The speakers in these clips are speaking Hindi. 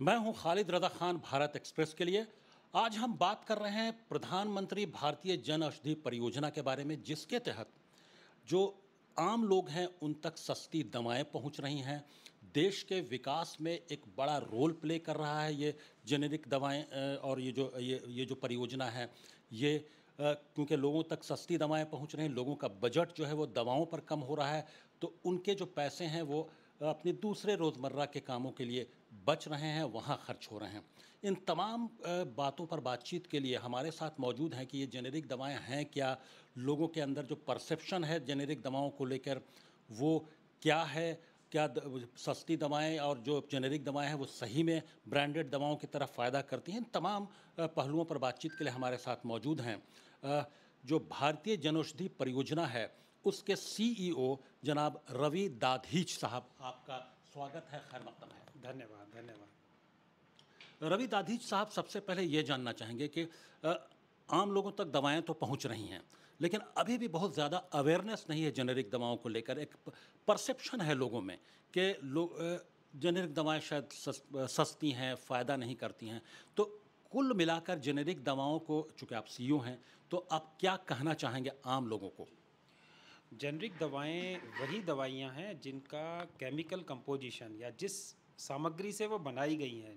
मैं हूं खालिद रज़ा खान भारत एक्सप्रेस के लिए। आज हम बात कर रहे हैं प्रधानमंत्री भारतीय जन औषधि परियोजना के बारे में, जिसके तहत जो आम लोग हैं उन तक सस्ती दवाएं पहुंच रही हैं। देश के विकास में एक बड़ा रोल प्ले कर रहा है ये जेनेरिक दवाएं और ये जो परियोजना है ये क्योंकि लोगों तक सस्ती दवाएं पहुंच रही हैं, लोगों का बजट जो है वो दवाओं पर कम हो रहा है, तो उनके जो पैसे हैं वो अपने दूसरे रोज़मर्रा के कामों के लिए बच रहे हैं, वहाँ खर्च हो रहे हैं। इन तमाम बातों पर बातचीत के लिए हमारे साथ मौजूद हैं कि ये जेनेरिक दवाएं हैं क्या, लोगों के अंदर जो परसेप्शन है जेनेरिक दवाओं को लेकर वो क्या है, क्या सस्ती दवाएं और जो जेनेरिक दवाएं हैं वो सही में ब्रांडेड दवाओं की तरफ फ़ायदा करती हैं। इन तमाम पहलुओं पर बातचीत के लिए हमारे साथ मौजूद हैं जो भारतीय जनौषधि परियोजना है उसके सीईओ जनाब रवि दाधीच साहब। आपका स्वागत है, खैर मकदम है। धन्यवाद धन्यवाद। रवि दाधीच साहब, सबसे पहले ये जानना चाहेंगे कि आम लोगों तक दवाएं तो पहुंच रही हैं, लेकिन अभी भी बहुत ज़्यादा अवेयरनेस नहीं है जेनेरिक दवाओं को लेकर। एक परसेप्शन है लोगों में कि लोग जेनेरिक दवाएं शायद सस्ती हैं, फ़ायदा नहीं करती हैं। तो कुल मिलाकर जेनेरिक दवाओं को, चूँकि आप सीईओ हैं, तो आप क्या कहना चाहेंगे आम लोगों को? जेनरिक दवाएं वही दवाइयां हैं जिनका केमिकल कंपोजिशन या जिस सामग्री से वो बनाई गई हैं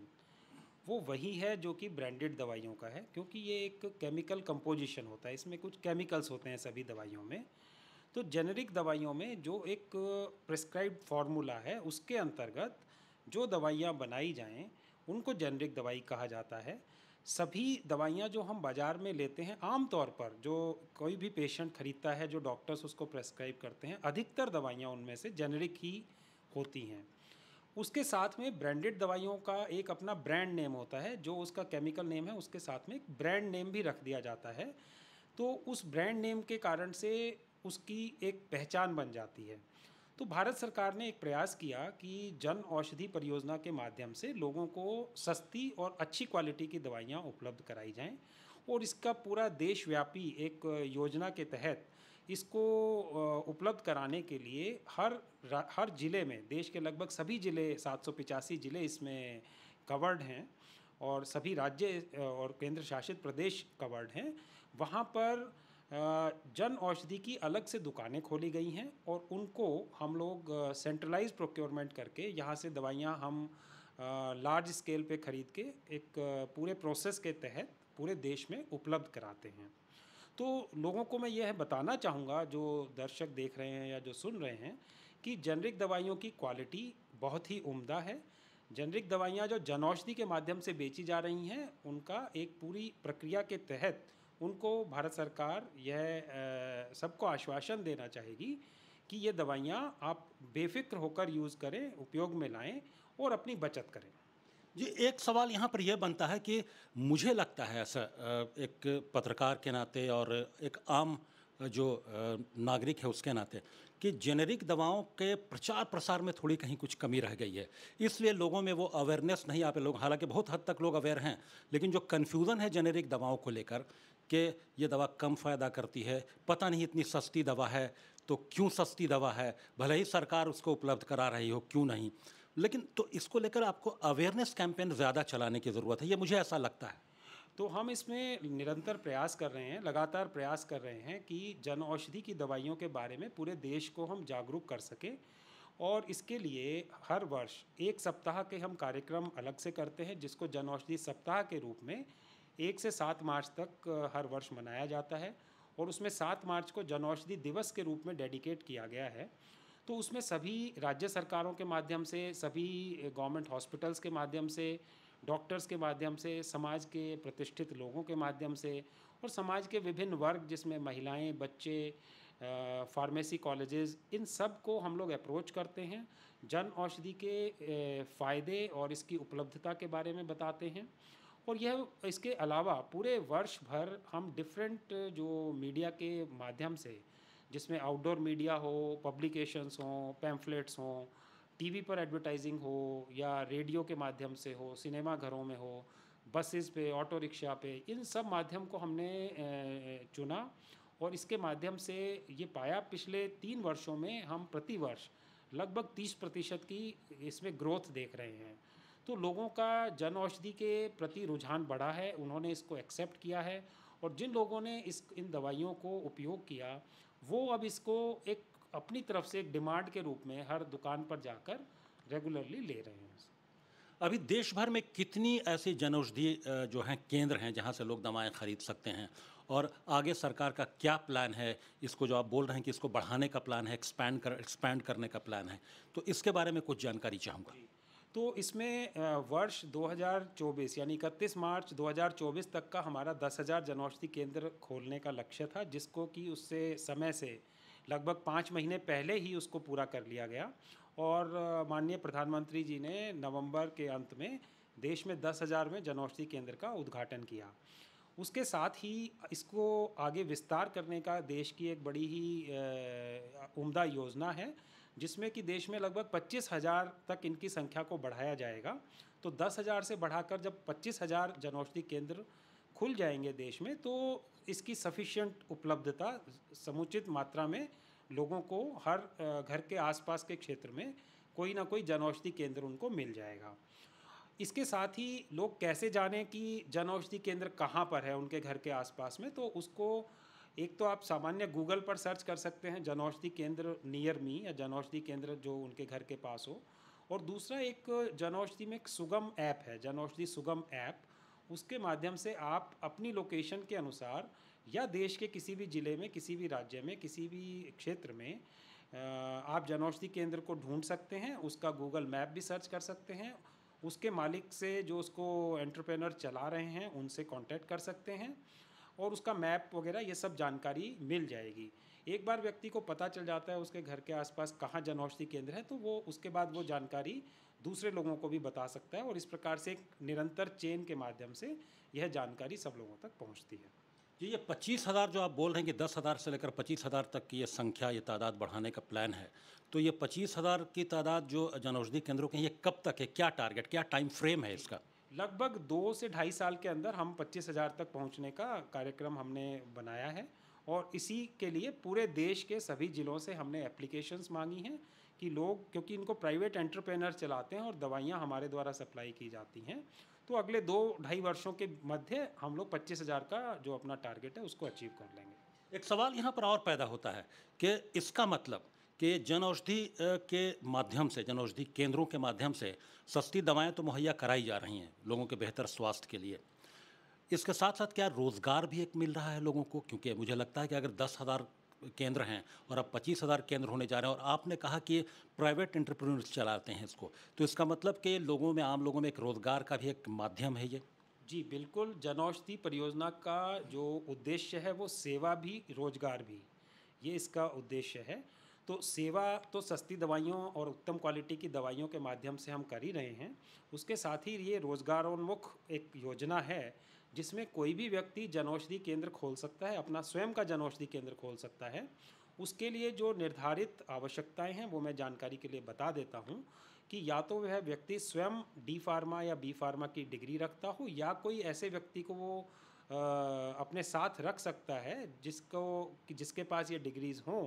वो वही है जो कि ब्रांडेड दवाइयों का है, क्योंकि ये एक केमिकल कंपोजिशन होता है, इसमें कुछ केमिकल्स होते हैं सभी दवाइयों में। तो जेनरिक दवाइयों में जो एक प्रिस्क्राइब्ड फार्मूला है उसके अंतर्गत जो दवाइयाँ बनाई जाएं उनको जेनरिक दवाई कहा जाता है। सभी दवाइयाँ जो हम बाज़ार में लेते हैं, आम तौर पर जो कोई भी पेशेंट खरीदता है, जो डॉक्टर्स उसको प्रेस्क्राइब करते हैं, अधिकतर दवाइयाँ उनमें से जेनरिक ही होती हैं। उसके साथ में ब्रांडेड दवाइयों का एक अपना ब्रांड नेम होता है, जो उसका केमिकल नेम है उसके साथ में एक ब्रांड नेम भी रख दिया जाता है। तो उस ब्रांड नेम के कारण से उसकी एक पहचान बन जाती है। तो भारत सरकार ने एक प्रयास किया कि जन औषधि परियोजना के माध्यम से लोगों को सस्ती और अच्छी क्वालिटी की दवाइयाँ उपलब्ध कराई जाएं, और इसका पूरा देशव्यापी एक योजना के तहत इसको उपलब्ध कराने के लिए हर ज़िले में, देश के लगभग सभी ज़िले, 785 ज़िले इसमें कवर्ड हैं और सभी राज्य और केंद्र शासित प्रदेश कवर्ड हैं। वहाँ पर जन औषधि की अलग से दुकानें खोली गई हैं और उनको हम लोग सेंट्रलाइज प्रोक्योरमेंट करके यहाँ से दवाइयाँ हम लार्ज स्केल पे ख़रीद के एक पूरे प्रोसेस के तहत पूरे देश में उपलब्ध कराते हैं। तो लोगों को मैं यह बताना चाहूँगा, जो दर्शक देख रहे हैं या जो सुन रहे हैं, कि जेनरिक दवाइयों की क्वालिटी बहुत ही उम्दा है। जेनरिक दवाइयाँ जो जनौषधि के माध्यम से बेची जा रही हैं उनका एक पूरी प्रक्रिया के तहत उनको भारत सरकार यह सबको आश्वासन देना चाहेगी कि ये दवाइयाँ आप बेफिक्र होकर यूज़ करें, उपयोग में लाएं और अपनी बचत करें। जी, एक सवाल यहाँ पर यह बनता है कि मुझे लगता है ऐसा, एक पत्रकार के नाते और एक आम जो नागरिक है उसके नाते, कि जेनेरिक दवाओं के प्रचार प्रसार में थोड़ी कहीं कुछ कमी रह गई है, इसलिए लोगों में वो अवेयरनेस नहीं आ पे। लोग, हालांकि बहुत हद तक लोग अवेयर हैं, लेकिन जो कन्फ्यूज़न है जेनेरिक दवाओं को लेकर कि ये दवा कम फ़ायदा करती है, पता नहीं इतनी सस्ती दवा है तो क्यों सस्ती दवा है, भले ही सरकार उसको उपलब्ध करा रही हो, क्यों नहीं। लेकिन तो इसको लेकर आपको अवेयरनेस कैंपेन ज़्यादा चलाने की ज़रूरत है, ये मुझे ऐसा लगता है। तो हम इसमें निरंतर प्रयास कर रहे हैं, लगातार प्रयास कर रहे हैं कि जन औषधि की दवाइयों के बारे में पूरे देश को हम जागरूक कर सकें। और इसके लिए हर वर्ष 1 सप्ताह के हम कार्यक्रम अलग से करते हैं, जिसको जन औषधि सप्ताह के रूप में 1 से 7 मार्च तक हर वर्ष मनाया जाता है। और उसमें 7 मार्च को जन औषधि दिवस के रूप में डेडिकेट किया गया है। तो उसमें सभी राज्य सरकारों के माध्यम से, सभी गवर्नमेंट हॉस्पिटल्स के माध्यम से, डॉक्टर्स के माध्यम से, समाज के प्रतिष्ठित लोगों के माध्यम से और समाज के विभिन्न वर्ग, जिसमें महिलाएं, बच्चे, फार्मेसी कॉलेजेस, इन सब को हम लोग अप्रोच करते हैं, जन औषधि के फ़ायदे और इसकी उपलब्धता के बारे में बताते हैं। और यह इसके अलावा पूरे वर्ष भर हम डिफरेंट जो मीडिया के माध्यम से, जिसमें आउटडोर मीडिया हो, पब्लिकेशंस हों, पैम्फलेट्स हों, टीवी पर एडवर्टाइजिंग हो या रेडियो के माध्यम से हो, सिनेमा घरों में हो, बसेस पे, ऑटो रिक्शा पे, इन सब माध्यम को हमने चुना। और इसके माध्यम से ये पाया, पिछले 3 वर्षों में हम प्रति वर्ष लगभग 30% की इसमें ग्रोथ देख रहे हैं। तो लोगों का जन औषधि के प्रति रुझान बढ़ा है, उन्होंने इसको एक्सेप्ट किया है। और जिन लोगों ने इन दवाइयों को उपयोग किया, वो अब इसको एक अपनी तरफ से एक डिमांड के रूप में हर दुकान पर जाकर रेगुलरली ले रहे हैं। अभी देश भर में कितनी ऐसी जनऔषधि जो हैं केंद्र हैं जहां से लोग दवाएं खरीद सकते हैं, और आगे सरकार का क्या प्लान है? इसको जो आप बोल रहे हैं कि इसको बढ़ाने का प्लान है, एक्सपैंड करने का प्लान है, तो इसके बारे में कुछ जानकारी चाहूँगा। तो इसमें वर्ष 2024 यानी 31 मार्च 2024 तक का हमारा 10,000 जनऔषधि केंद्र खोलने का लक्ष्य था, जिसको कि उससे समय से लगभग 5 महीने पहले ही उसको पूरा कर लिया गया। और माननीय प्रधानमंत्री जी ने नवंबर के अंत में देश में 10,000 में जनऔषधि केंद्र का उद्घाटन किया। उसके साथ ही इसको आगे विस्तार करने का देश की एक बड़ी ही उम्दा योजना है, जिसमें कि देश में लगभग 25,000 तक इनकी संख्या को बढ़ाया जाएगा। तो 10,000 से बढ़ाकर जब 25,000 जनऔषधि केंद्र खुल जाएंगे देश में, तो इसकी सफिशिएंट उपलब्धता, समुचित मात्रा में लोगों को हर घर के आसपास के क्षेत्र में कोई ना कोई जनऔषधि केंद्र उनको मिल जाएगा। इसके साथ ही लोग कैसे जानें कि जनऔषधि केंद्र कहाँ पर है उनके घर के आसपास में, तो उसको एक तो आप सामान्य गूगल पर सर्च कर सकते हैं जनऔषधि केंद्र नियर मी, या जनऔषधि केंद्र जो उनके घर के पास हो। और दूसरा एक जनऔषधि में एक सुगम ऐप है, जनऔषधि सुगम ऐप। उसके माध्यम से आप अपनी लोकेशन के अनुसार या देश के किसी भी ज़िले में, किसी भी राज्य में, किसी भी क्षेत्र में आप जनऔषधि केंद्र को ढूंढ सकते हैं। उसका गूगल मैप भी सर्च कर सकते हैं। उसके मालिक से, जो उसको एंटरप्रेन्योर चला रहे हैं, उनसे कांटेक्ट कर सकते हैं और उसका मैप वगैरह ये सब जानकारी मिल जाएगी। एक बार व्यक्ति को पता चल जाता है उसके घर के आसपास कहाँ जनऔषधि केंद्र है, तो वो उसके बाद वो जानकारी दूसरे लोगों को भी बता सकता है, और इस प्रकार से एक निरंतर चेन के माध्यम से यह जानकारी सब लोगों तक पहुँचती है। जी, ये 25,000 जो आप बोल रहे हैं कि 10,000 से लेकर 25,000 तक की ये संख्या, ये तादाद बढ़ाने का प्लान है, तो ये 25,000 की तादाद जो जनऔषधि केंद्रों की, ये कब तक है? क्या टारगेट, क्या टाइम फ्रेम है इसका? लगभग 2 से ढाई साल के अंदर हम 25,000 तक पहुंचने का कार्यक्रम हमने बनाया है। और इसी के लिए पूरे देश के सभी ज़िलों से हमने एप्लीकेशंस मांगी हैं कि लोग, क्योंकि इनको प्राइवेट एंटरप्रेन्योर चलाते हैं और दवाइयाँ हमारे द्वारा सप्लाई की जाती हैं, तो अगले 2 ढाई वर्षों के मध्य हम लोग 25,000 का जो अपना टारगेट है उसको अचीव कर लेंगे। एक सवाल यहाँ पर और पैदा होता है कि इसका मतलब कि जनऔषधि के माध्यम से, जनऔषधि केंद्रों के माध्यम से सस्ती दवाएं तो मुहैया कराई जा रही हैं लोगों के बेहतर स्वास्थ्य के लिए। इसके साथ साथ क्या रोज़गार भी एक मिल रहा है लोगों को? क्योंकि मुझे लगता है कि अगर 10,000 केंद्र हैं और अब 25,000 केंद्र होने जा रहे हैं, और आपने कहा कि प्राइवेट एंटरप्रेन्योर्स चलाते हैं इसको, तो इसका मतलब कि लोगों में, आम लोगों में एक रोज़गार का भी एक माध्यम है ये? जी बिल्कुल, जनऔषधि परियोजना का जो उद्देश्य है वो सेवा भी रोजगार भी, ये इसका उद्देश्य है। तो सेवा तो सस्ती दवाइयों और उत्तम क्वालिटी की दवाइयों के माध्यम से हम कर ही रहे हैं। उसके साथ ही ये रोजगारोन्मुख एक योजना है, जिसमें कोई भी व्यक्ति जनऔषधि केंद्र खोल सकता है, अपना स्वयं का जनऔषधि केंद्र खोल सकता है। उसके लिए जो निर्धारित आवश्यकताएं हैं वो मैं जानकारी के लिए बता देता हूँ कि या तो वह व्यक्ति स्वयं डी फार्मा या बी फार्मा की डिग्री रखता हो, या कोई ऐसे व्यक्ति को वो अपने साथ रख सकता है जिसको, कि जिसके पास ये डिग्रीज़ हों,